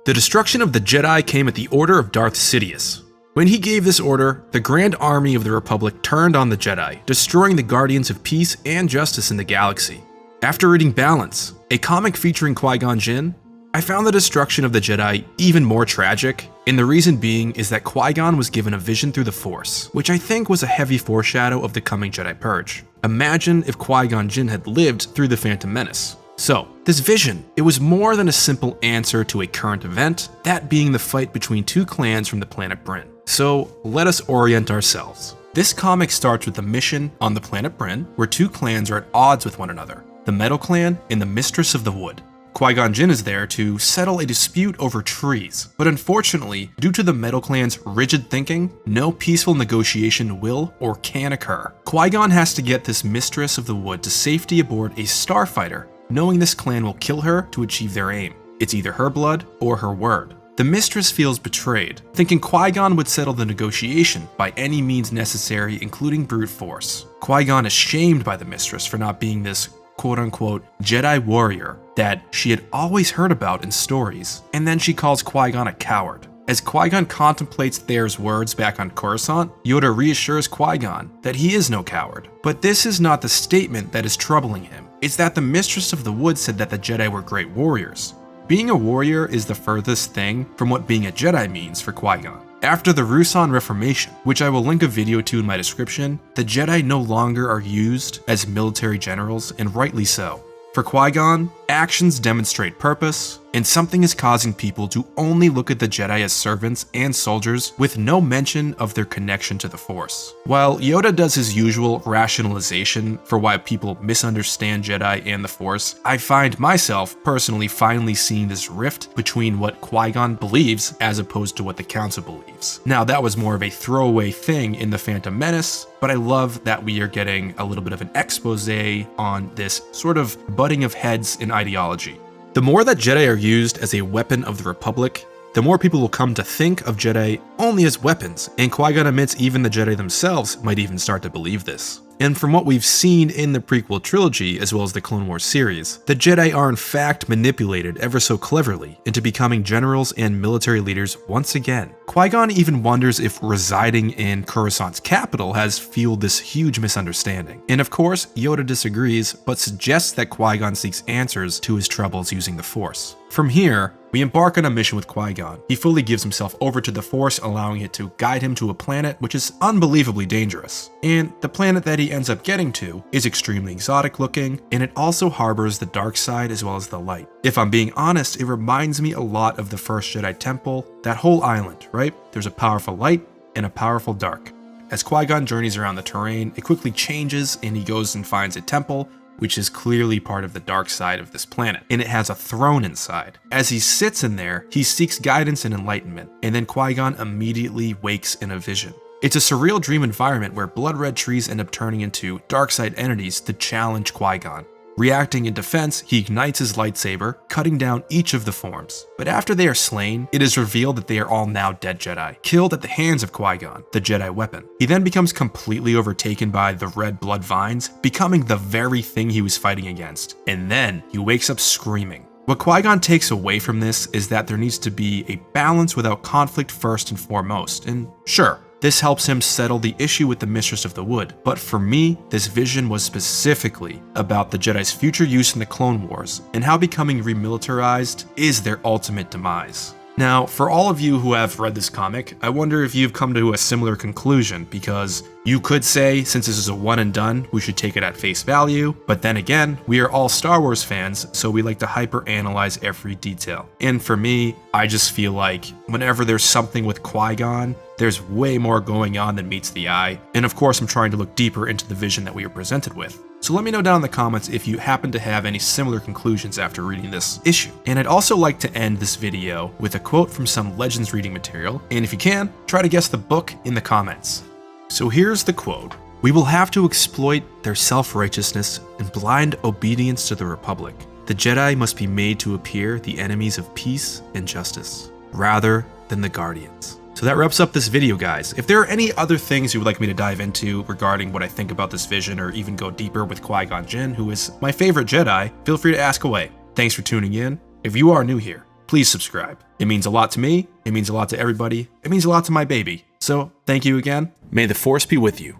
The destruction of the Jedi came at the order of Darth Sidious. When he gave this order, the Grand Army of the Republic turned on the Jedi, destroying the Guardians of Peace and Justice in the galaxy. After reading Balance, a comic featuring Qui-Gon Jinn, I found the destruction of the Jedi even more tragic, and the reason being is that Qui-Gon was given a vision through the Force, which I think was a heavy foreshadow of the coming Jedi Purge. Imagine if Qui-Gon Jinn had lived through the Phantom Menace. So, this vision, it was more than a simple answer to a current event, that being the fight between two clans from the planet Bryn. So, let us orient ourselves. This comic starts with a mission on the planet Bryn, where two clans are at odds with one another, the Metal Clan and the Mistress of the Wood. Qui-Gon Jinn is there to settle a dispute over trees, but unfortunately, due to the Metal Clan's rigid thinking, no peaceful negotiation will or can occur. Qui-Gon has to get this Mistress of the Wood to safety aboard a starfighter, knowing this clan will kill her to achieve their aim. It's either her blood or her word. The Mistress feels betrayed, thinking Qui-Gon would settle the negotiation by any means necessary, including brute force. Qui-Gon is shamed by the Mistress for not being this quote-unquote Jedi warrior that she had always heard about in stories, and then she calls Qui-Gon a coward. As Qui-Gon contemplates Thayer's words back on Coruscant, Yoda reassures Qui-Gon that he is no coward. But this is not the statement that is troubling him. It's that the Mistress of the Wood said that the Jedi were great warriors. Being a warrior is the furthest thing from what being a Jedi means for Qui-Gon. After the Ruusan Reformation, which I will link a video to in my description, the Jedi no longer are used as military generals, and rightly so. For Qui-Gon, actions demonstrate purpose, and something is causing people to only look at the Jedi as servants and soldiers with no mention of their connection to the Force. While Yoda does his usual rationalization for why people misunderstand Jedi and the Force, I find myself personally finally seeing this rift between what Qui-Gon believes as opposed to what the Council believes. Now, that was more of a throwaway thing in The Phantom Menace, but I love that we are getting a little bit of an expose on this sort of butting of heads in ideology. The more that Jedi are used as a weapon of the Republic, the more people will come to think of Jedi only as weapons, and Qui-Gon admits even the Jedi themselves might even start to believe this. And from what we've seen in the prequel trilogy, as well as the Clone Wars series, the Jedi are in fact manipulated ever so cleverly into becoming generals and military leaders once again. Qui-Gon even wonders if residing in Coruscant's capital has fueled this huge misunderstanding. And of course, Yoda disagrees, but suggests that Qui-Gon seeks answers to his troubles using the Force. From here, we embark on a mission with Qui-Gon. He fully gives himself over to the Force, allowing it to guide him to a planet which is unbelievably dangerous. And the planet that he ends up getting to is extremely exotic looking, and it also harbors the dark side as well as the light. If I'm being honest, it reminds me a lot of the First Jedi Temple, that whole island, right? There's a powerful light and a powerful dark. As Qui-Gon journeys around the terrain, it quickly changes and he goes and finds a temple, which is clearly part of the dark side of this planet, and it has a throne inside. As he sits in there, he seeks guidance and enlightenment, and then Qui-Gon immediately wakes in a vision. It's a surreal dream environment where blood-red trees end up turning into dark side entities to challenge Qui-Gon. Reacting in defense, he ignites his lightsaber, cutting down each of the forms. But after they are slain, it is revealed that they are all now dead Jedi, killed at the hands of Qui-Gon, the Jedi weapon. He then becomes completely overtaken by the red blood vines, becoming the very thing he was fighting against. And then he wakes up screaming. What Qui-Gon takes away from this is that there needs to be a balance without conflict first and foremost, and sure, this helps him settle the issue with the Mistress of the Wood, but for me, this vision was specifically about the Jedi's future use in the Clone Wars, and how becoming remilitarized is their ultimate demise. Now, for all of you who have read this comic, I wonder if you've come to a similar conclusion, because you could say, since this is a one and done, we should take it at face value, but then again, we are all Star Wars fans, so we like to hyper-analyze every detail. And for me, I just feel like whenever there's something with Qui-Gon, there's way more going on than meets the eye, and of course I'm trying to look deeper into the vision that we are presented with. So let me know down in the comments if you happen to have any similar conclusions after reading this issue. And I'd also like to end this video with a quote from some Legends reading material, and if you can, try to guess the book in the comments. So here's the quote. "We will have to exploit their self-righteousness and blind obedience to the Republic. The Jedi must be made to appear the enemies of peace and justice, rather than the guardians." So that wraps up this video, guys. If there are any other things you would like me to dive into regarding what I think about this vision, or even go deeper with Qui-Gon Jinn, who is my favorite Jedi, feel free to ask away. Thanks for tuning in. If you are new here, please subscribe. It means a lot to me, it means a lot to everybody, it means a lot to my baby. So, thank you again. May the Force be with you.